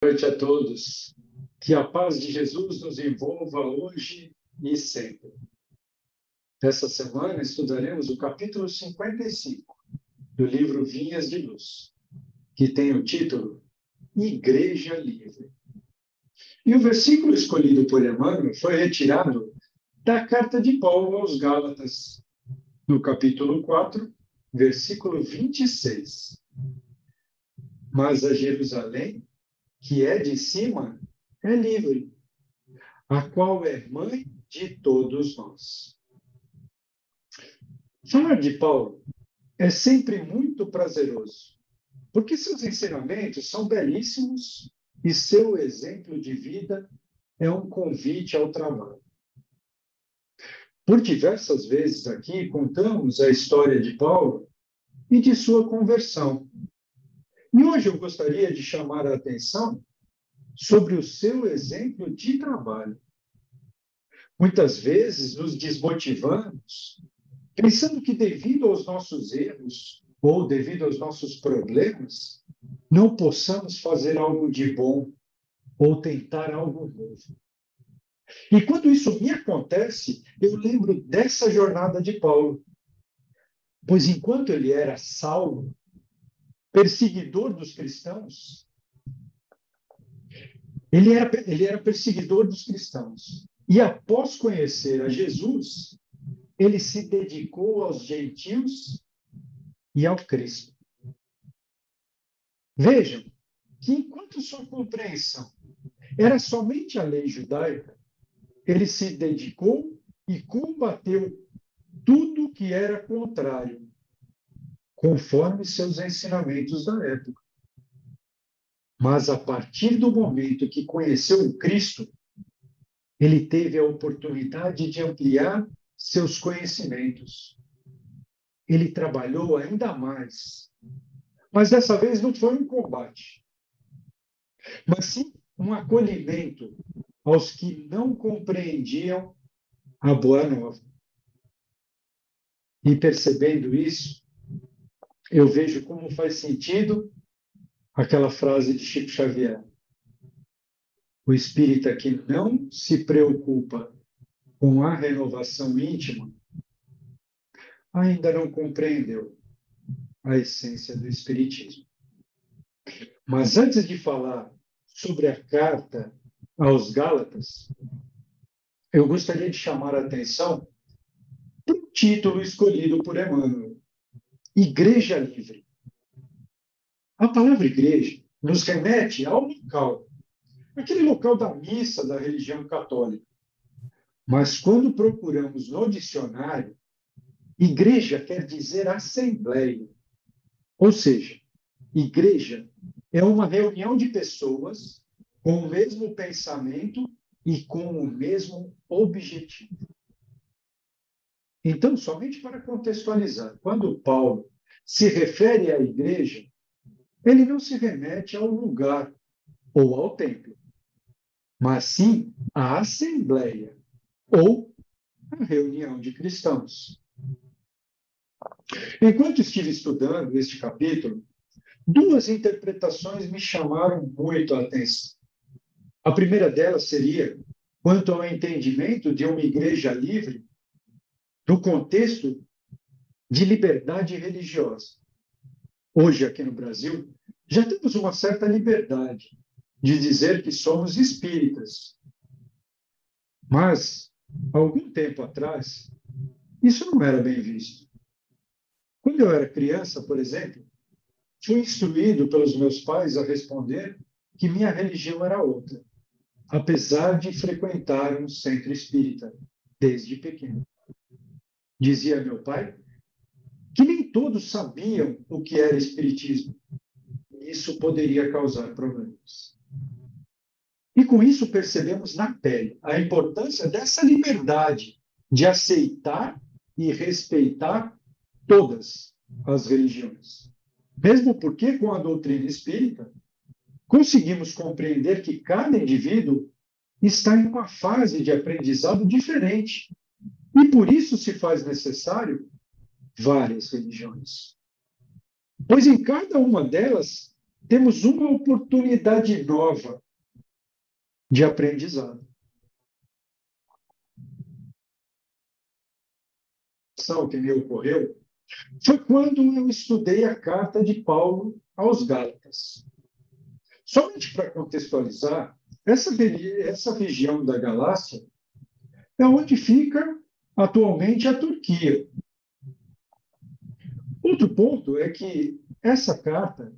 Boa noite a todos. Que a paz de Jesus nos envolva hoje e sempre. Essa semana estudaremos o capítulo 55 do livro Vinhas de Luz, que tem o título Igreja Livre. E o versículo escolhido por Emmanuel foi retirado da carta de Paulo aos Gálatas, no capítulo 4, versículo 26. Mas a Jerusalém, que é de cima, é livre, a qual é mãe de todos nós. Falar de Paulo é sempre muito prazeroso, porque seus ensinamentos são belíssimos e seu exemplo de vida é um convite ao trabalho. Por diversas vezes aqui contamos a história de Paulo e de sua conversão. E hoje eu gostaria de chamar a atenção sobre o seu exemplo de trabalho. Muitas vezes nos desmotivamos, pensando que devido aos nossos erros ou devido aos nossos problemas, não possamos fazer algo de bom ou tentar algo novo. E quando isso me acontece, eu lembro dessa jornada de Paulo. Pois enquanto ele era Saulo, perseguidor dos cristãos, ele era perseguidor dos cristãos. E após conhecer a Jesus, ele se dedicou aos gentios e ao Cristo. Vejam que enquanto sua compreensão era somente a lei judaica, ele se dedicou e combateu tudo que era contrário, conforme seus ensinamentos da época. Mas a partir do momento que conheceu o Cristo, ele teve a oportunidade de ampliar seus conhecimentos. Ele trabalhou ainda mais. Mas dessa vez não foi um combate, mas sim um acolhimento aos que não compreendiam a boa nova. E percebendo isso, eu vejo como faz sentido aquela frase de Chico Xavier. O espírita que não se preocupa com a renovação íntima ainda não compreendeu a essência do espiritismo. Mas antes de falar sobre a carta aos Gálatas, eu gostaria de chamar a atenção para o título escolhido por Emmanuel, Igreja Livre. A palavra igreja nos remete ao local, aquele local da missa da religião católica. Mas quando procuramos no dicionário, igreja quer dizer assembleia. Ou seja, igreja é uma reunião de pessoas com o mesmo pensamento e com o mesmo objetivo. Então, somente para contextualizar, quando Paulo se refere à igreja, ele não se remete ao lugar ou ao templo, mas sim à assembleia ou à reunião de cristãos. Enquanto estive estudando este capítulo, duas interpretações me chamaram muito a atenção. A primeira delas seria quanto ao entendimento de uma igreja livre no contexto de liberdade religiosa. Hoje, aqui no Brasil, já temos uma certa liberdade de dizer que somos espíritas. Mas, algum tempo atrás, isso não era bem visto. Quando eu era criança, por exemplo, fui instruído pelos meus pais a responder que minha religião era outra, apesar de frequentar um centro espírita desde pequeno. Dizia meu pai que nem todos sabiam o que era espiritismo. Isso poderia causar problemas. E com isso percebemos na pele a importância dessa liberdade de aceitar e respeitar todas as religiões. Mesmo porque, com a doutrina espírita, conseguimos compreender que cada indivíduo está em uma fase de aprendizado diferente. E por isso se faz necessário várias religiões. Pois em cada uma delas temos uma oportunidade nova de aprendizado. O que me ocorreu foi quando eu estudei a carta de Paulo aos Gálatas. Somente para contextualizar, essa região da Galácia é onde fica atualmente a Turquia. Outro ponto é que essa carta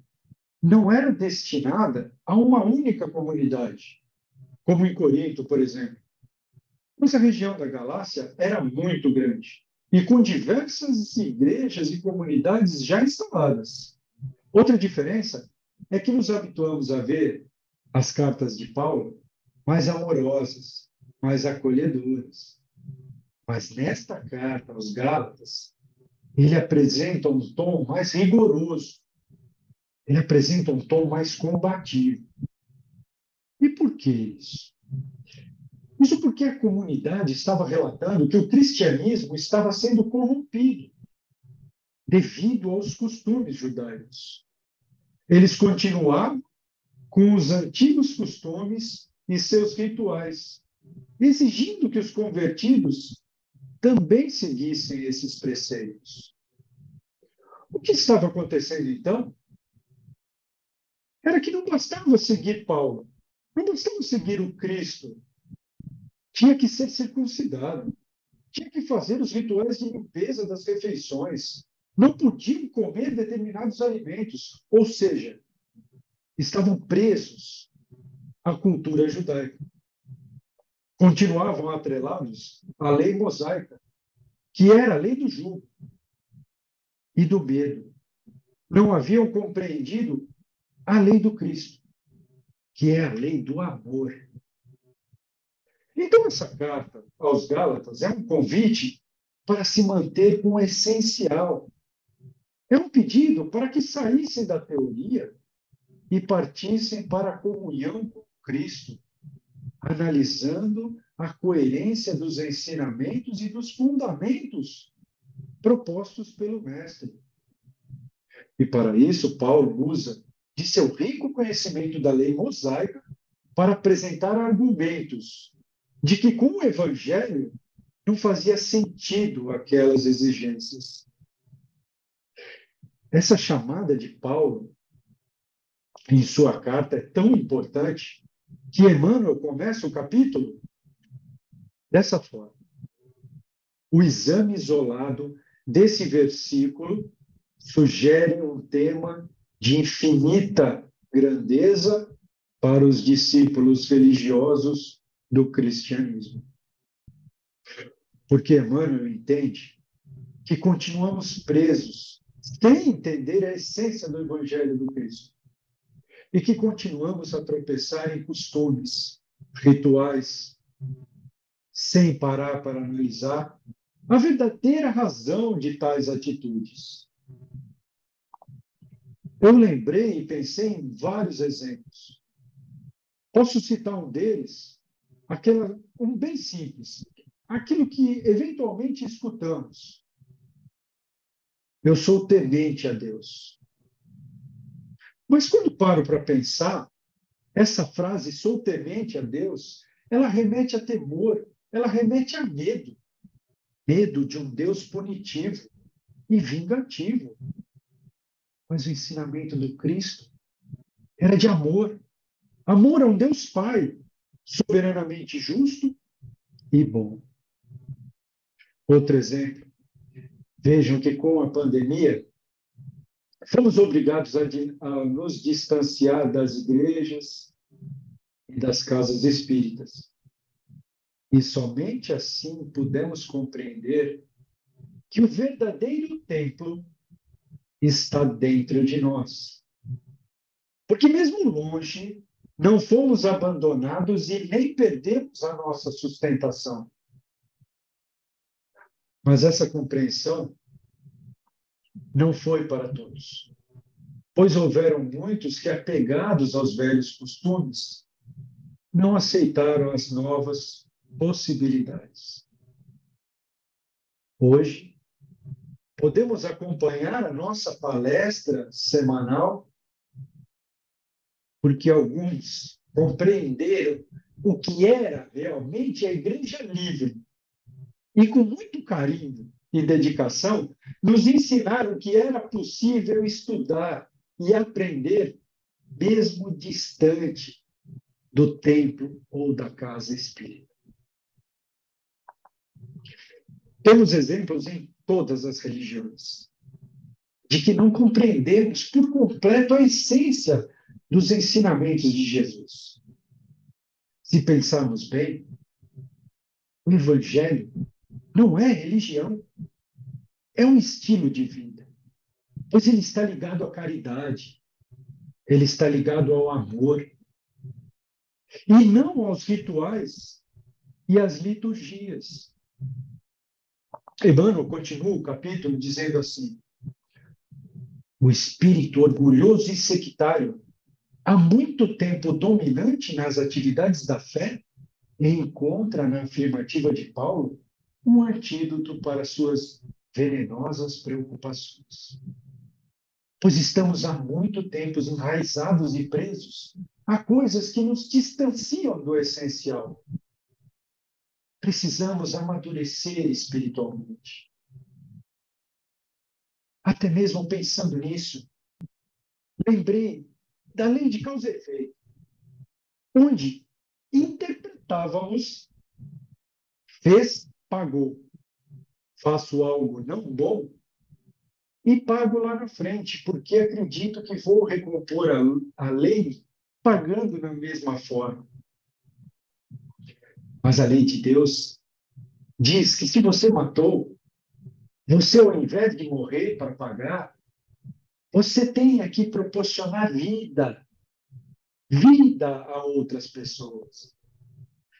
não era destinada a uma única comunidade, como em Corinto, por exemplo. Mas a região da Galácia era muito grande e com diversas igrejas e comunidades já instaladas. Outra diferença é que nos habituamos a ver as cartas de Paulo mais amorosas, mais acolhedoras. Mas nesta carta aos Gálatas, ele apresenta um tom mais rigoroso, ele apresenta um tom mais combativo. E por que isso? Isso porque a comunidade estava relatando que o cristianismo estava sendo corrompido devido aos costumes judaicos. Eles continuavam com os antigos costumes e seus rituais, exigindo que os convertidos também seguissem esses preceitos. O que estava acontecendo então era que não bastava seguir Paulo, não bastava seguir o Cristo, tinha que ser circuncidado, tinha que fazer os rituais de limpeza das refeições, não podiam comer determinados alimentos, ou seja, estavam presos à cultura judaica. Continuavam atrelados à lei mosaica, que era a lei do jugo e do medo. Não haviam compreendido a lei do Cristo, que é a lei do amor. Então, essa carta aos Gálatas é um convite para se manter com o essencial. É um pedido para que saíssem da teoria e partissem para a comunhão com Cristo, analisando a coerência dos ensinamentos e dos fundamentos propostos pelo Mestre. E para isso, Paulo usa de seu rico conhecimento da lei mosaica para apresentar argumentos de que com o Evangelho não fazia sentido aquelas exigências. Essa chamada de Paulo em sua carta é tão importante que Emmanuel começa o capítulo dessa forma. O exame isolado desse versículo sugere um tema de infinita grandeza para os discípulos religiosos do cristianismo. Porque Emmanuel entende que continuamos presos sem entender a essência do Evangelho do Cristo e que continuamos a tropeçar em costumes, rituais, sem parar para analisar a verdadeira razão de tais atitudes. Eu lembrei e pensei em vários exemplos. Posso citar um deles, um bem simples, aquilo que eventualmente escutamos. Eu sou temente a Deus. Mas quando paro para pensar, essa frase, sou temente a Deus, ela remete a temor, ela remete a medo. Medo de um Deus punitivo e vingativo. Mas o ensinamento do Cristo era de amor. Amor a um Deus Pai, soberanamente justo e bom. Outro exemplo. Vejam que com a pandemia, fomos obrigados a nos distanciar das igrejas e das casas espíritas. E somente assim pudemos compreender que o verdadeiro templo está dentro de nós. Porque mesmo longe, não fomos abandonados e nem perdemos a nossa sustentação. Mas essa compreensão não foi para todos, pois houveram muitos que, apegados aos velhos costumes, não aceitaram as novas possibilidades. Hoje, podemos acompanhar a nossa palestra semanal porque alguns compreenderam o que era realmente a igreja livre e, com muito carinho e dedicação, nos ensinaram que era possível estudar e aprender mesmo distante do templo ou da casa espírita. Temos exemplos em todas as religiões de que não compreendemos por completo a essência dos ensinamentos de Jesus. Se pensarmos bem, o Evangelho não é religião, é um estilo de vida, pois ele está ligado à caridade, ele está ligado ao amor, e não aos rituais e às liturgias. Emmanuel continua o capítulo dizendo assim: o espírito orgulhoso e sectário, há muito tempo dominante nas atividades da fé, encontra na afirmativa de Paulo um antídoto para suas venenosas preocupações. Pois estamos há muito tempo enraizados e presos a coisas que nos distanciam do essencial. Precisamos amadurecer espiritualmente. Até mesmo pensando nisso, lembrei da lei de causa e efeito, onde interpretávamos fez, pagou. Faço algo não bom e pago lá na frente, porque acredito que vou recompor a lei pagando da mesma forma. Mas a lei de Deus diz que se você matou, você, ao invés de morrer para pagar, você tem que proporcionar vida, vida a outras pessoas.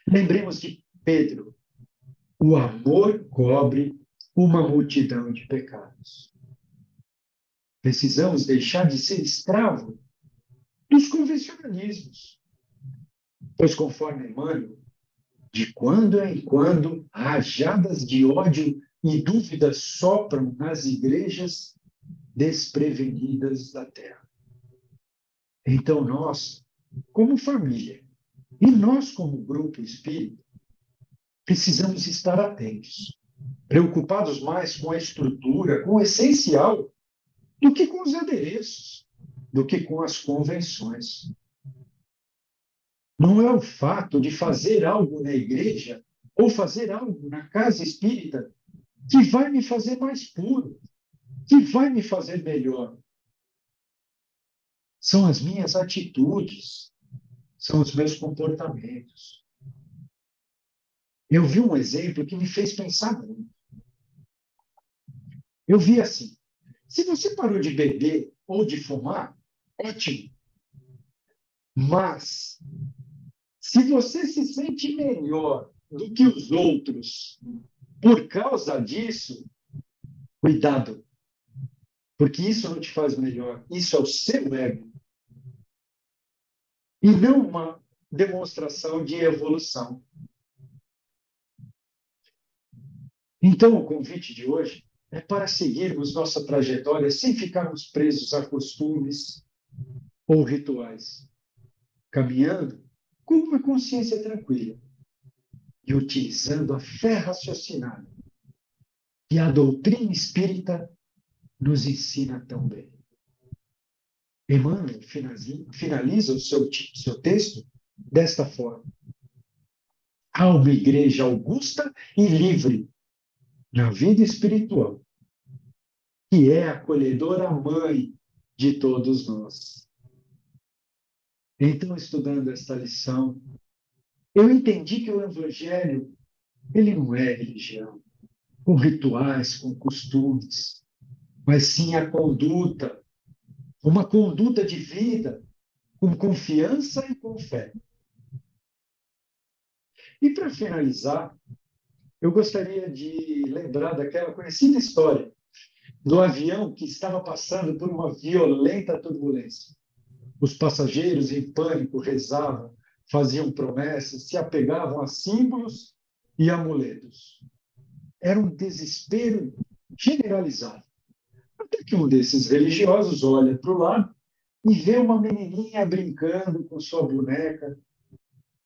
Lembremos de Pedro: o amor cobre uma multidão de pecados. Precisamos deixar de ser escravo dos convencionalismos, pois, conforme Emmanuel, de quando em quando, rajadas de ódio e dúvidas sopram nas igrejas desprevenidas da terra. Então, nós, como família, e nós, como grupo espírita, precisamos estar atentos, preocupados mais com a estrutura, com o essencial, do que com os adereços, do que com as convenções. Não é o fato de fazer algo na igreja ou fazer algo na casa espírita que vai me fazer mais puro, que vai me fazer melhor. São as minhas atitudes, são os meus comportamentos. Eu vi um exemplo que me fez pensar muito. Eu vi assim: se você parou de beber ou de fumar, ótimo. Mas, se você se sente melhor do que os outros por causa disso, cuidado, porque isso não te faz melhor, isso é o seu ego. E não uma demonstração de evolução. Então, o convite de hoje é para seguirmos nossa trajetória sem ficarmos presos a costumes ou rituais, caminhando com uma consciência tranquila e utilizando a fé raciocinada que a doutrina espírita nos ensina tão bem. Emmanuel finaliza o seu texto desta forma: há uma igreja augusta e livre na vida espiritual, que é a acolhedora mãe de todos nós. Então, estudando esta lição, eu entendi que o Evangelho, ele não é religião, com rituais, com costumes, mas sim a conduta, uma conduta de vida, com confiança e com fé. E para finalizar, eu gostaria de lembrar daquela conhecida história do avião que estava passando por uma violenta turbulência. Os passageiros, em pânico, rezavam, faziam promessas, se apegavam a símbolos e amuletos. Era um desespero generalizado. Até que um desses religiosos olha para o lado e vê uma menininha brincando com sua boneca,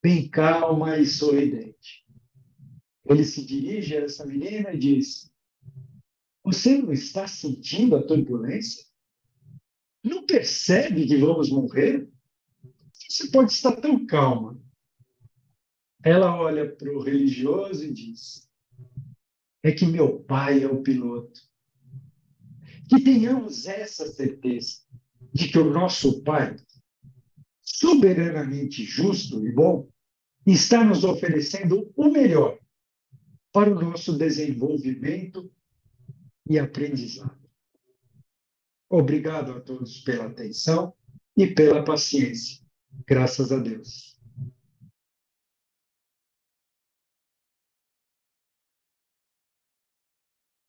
bem calma e sorridente. Ele se dirige a essa menina e diz: Você não está sentindo a turbulência? Não percebe que vamos morrer? Você pode estar tão calma. Ela olha para o religioso e diz: É que meu pai é o piloto. Que tenhamos essa certeza de que o nosso pai, soberanamente justo e bom, está nos oferecendo o melhor para o nosso desenvolvimento e aprendizado. Obrigado a todos pela atenção e pela paciência. Graças a Deus.